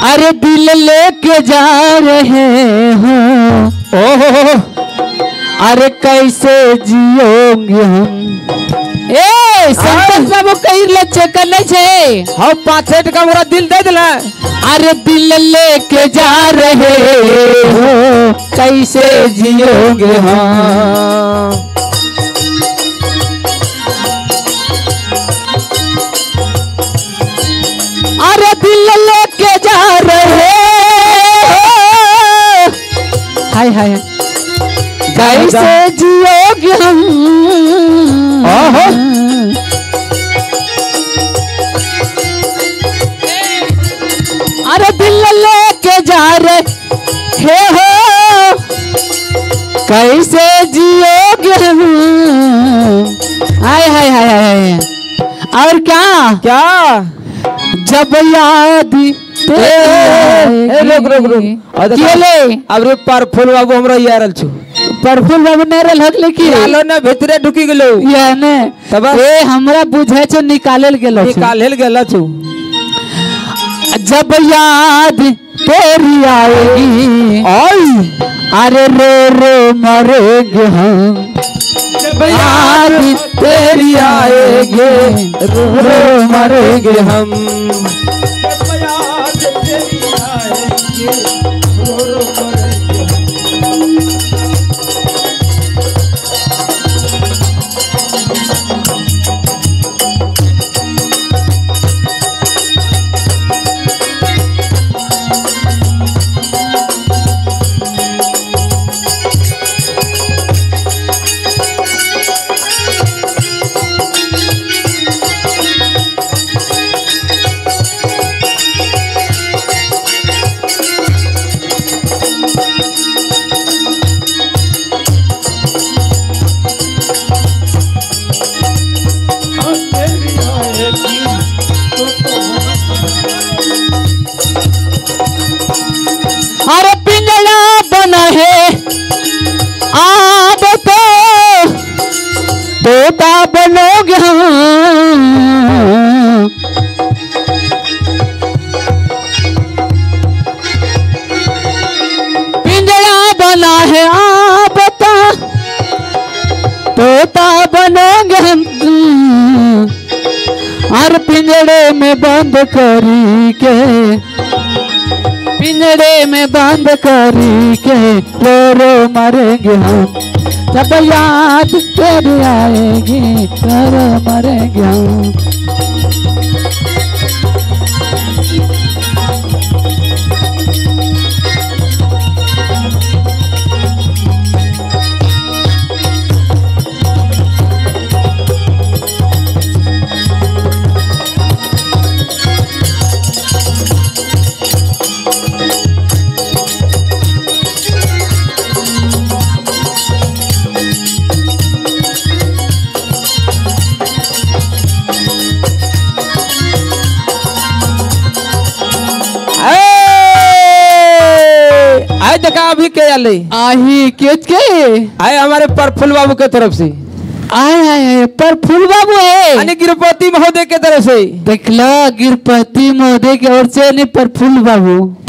अरे दिल लेके जा रहे हो, ओहो अरे कैसे जियोगे हम। ए संतोष बाबू कहीं लच्छे करने छे हम 5 टका मोरा दिल दे दिला। अरे दिल लेके जा रहे हो कैसे जियोगे हम। अरे दिल लेके जा रहे हो, हाय हाय कैसे जियोगे हम। ओहो अरे दिल लेके जा रहे हो कैसे जियोगे हम। हाय हाय हाय हाय। और क्या क्या जब याद रुक रुक रुक केले अब रे परफुल बाबू हमरा यारल छु। प्रफुल्ल बाबू ने रहल हक लेकिन आलो ने भीतरे ढुकी गेलो ये ने तब ए हमरा बुझे छ निकालल गेलो छ। निकालल गेला छु। जब याद तेरी आएगी आई अरे रो रो मरेंगे हम। जब याद तेरी आएगी रो रो मरेंगे हम। जब याद तेरी आएगी रो रो मरेंगे। अरे पिंजड़ा बना है आप तो तोता बनोगे हम। पिंजड़ा बना है आप तो तोता बनोगे हम। और पिंजड़े में बंद करी के पिंजड़े में बंद करी के रो रो मरेंगे हम। जब याद तेरी आएगी रो रो मरेंगे हम। आए देखा अभी के आले आही के आए हमारे प्रफुल्ल बाबू के तरफ से। आए आए प्रफुल्ल बाबू है यानी गिरपति महोदय के तरफ से। देखला गिरपति महोदय की ओर से नहीं प्रफुल्ल बाबू।